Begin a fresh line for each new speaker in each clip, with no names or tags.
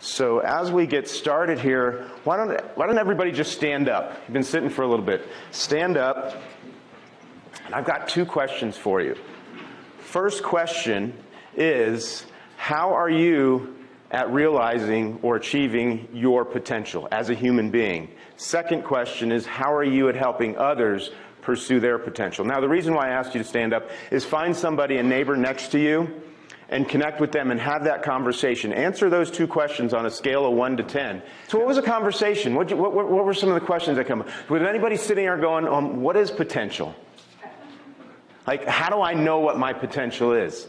So as we get started here, why don't everybody just stand up? You've been sitting for a little bit. Stand up. And I've got two questions for you. First question is, how are you at realizing or achieving your potential as a human being? Second question is, how are you at helping others pursue their potential? Now, the reason why I asked you to stand up is find somebody, a neighbor next to you, and connect with them and have that conversation. Answer those two questions on a scale of 1 to 10. So what was the conversation? What were some of the questions that come up? Was anybody sitting there going, what is potential? Like, how do I know what my potential is?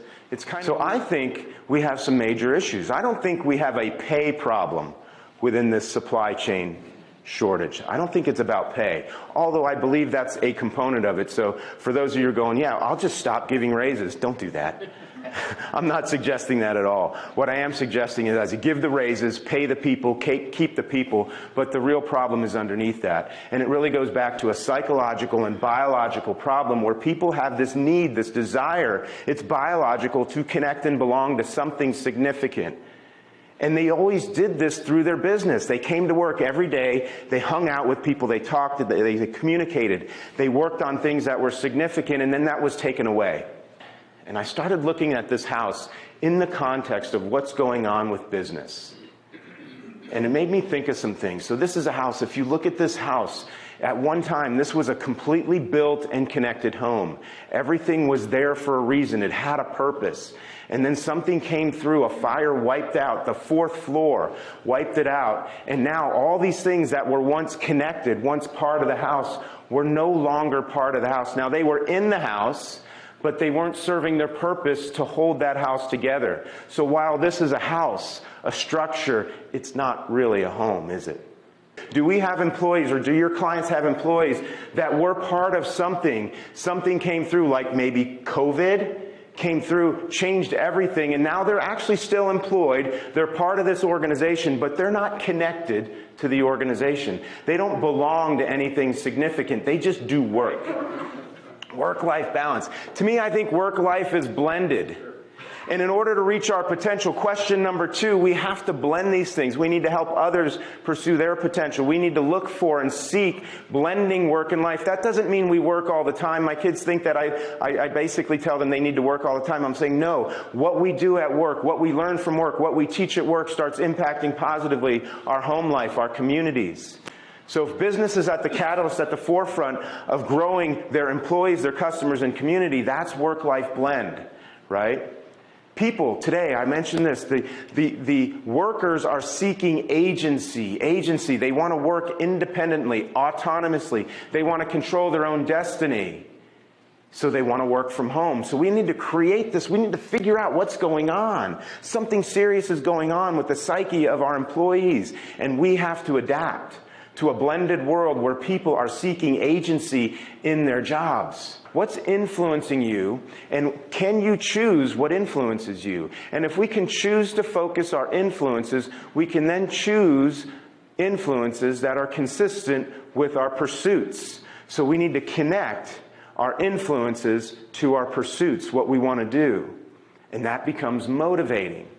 So I think we have some major issues. I don't think we have a pay problem within this supply chain shortage. I don't think it's about pay, although I believe that's a component of it. So for those of you who are going, yeah, I'll just stop giving raises. Don't do that. I'm not suggesting that at all. What I am suggesting is as you give the raises, pay the people, keep the people, but the real problem is underneath that. And it really goes back to a psychological and biological problem where people have this need, this desire, it's biological, to connect and belong to something significant. And they always did this through their business. They came to work every day, they hung out with people, they talked, they communicated, they worked on things that were significant, and then that was taken away. And I started looking at this house in the context of what's going on with business. And it made me think of some things. So this is a house. If you look at this house, at one time, this was a completely built and connected home. Everything was there for a reason. It had a purpose. And then something came through. A fire wiped out the 4th floor, wiped it out. And now all these things that were once connected, once part of the house, were no longer part of the house. Now, they were in the house, but they weren't serving their purpose to hold that house together. So while this is a house, a structure, it's not really a home, is it? Do we have employees, or do your clients have employees that were part of something? Something came through, like maybe COVID came through, changed everything, and now they're actually still employed. They're part of this organization, but they're not connected to the organization. They don't belong to anything significant. They just do work. Work-life balance. To me, I think work-life is blended. And in order to reach our potential, question number 2, we have to blend these things. We need to help others pursue their potential. We need to look for and seek blending work and life. That doesn't mean we work all the time. My kids think that I basically tell them they need to work all the time. I'm saying no. What we do at work, what we learn from work, what we teach at work starts impacting positively our home life, our communities. So if business is at the catalyst, at the forefront of growing their employees, their customers, and community, that's work-life blend, right? People today, I mentioned this, the workers are seeking agency. They want to work independently, autonomously. They want to control their own destiny. So they want to work from home. So we need to create this. We need to figure out what's going on. Something serious is going on with the psyche of our employees, and we have to adapt to a blended world where people are seeking agency in their jobs. What's influencing you, and can you choose what influences you? And if we can choose to focus our influences, we can then choose influences that are consistent with our pursuits. So we need to connect our influences to our pursuits, what we want to do. And that becomes motivating.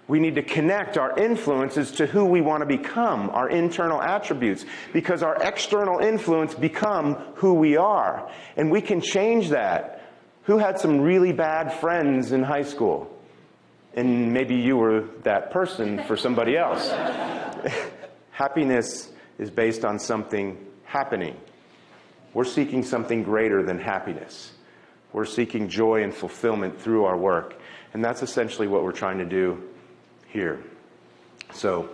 We need to connect our influences to who we want to become, our internal attributes, because our external influence become who we are. And we can change that. Who had some really bad friends in high school? And maybe you were that person for somebody else. Happiness is based on something happening. We're seeking something greater than happiness. We're seeking joy and fulfillment through our work. And that's essentially what we're trying to do here. So,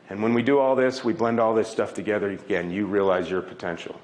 and when we do all this, we blend all this stuff together, again, you realize your potential.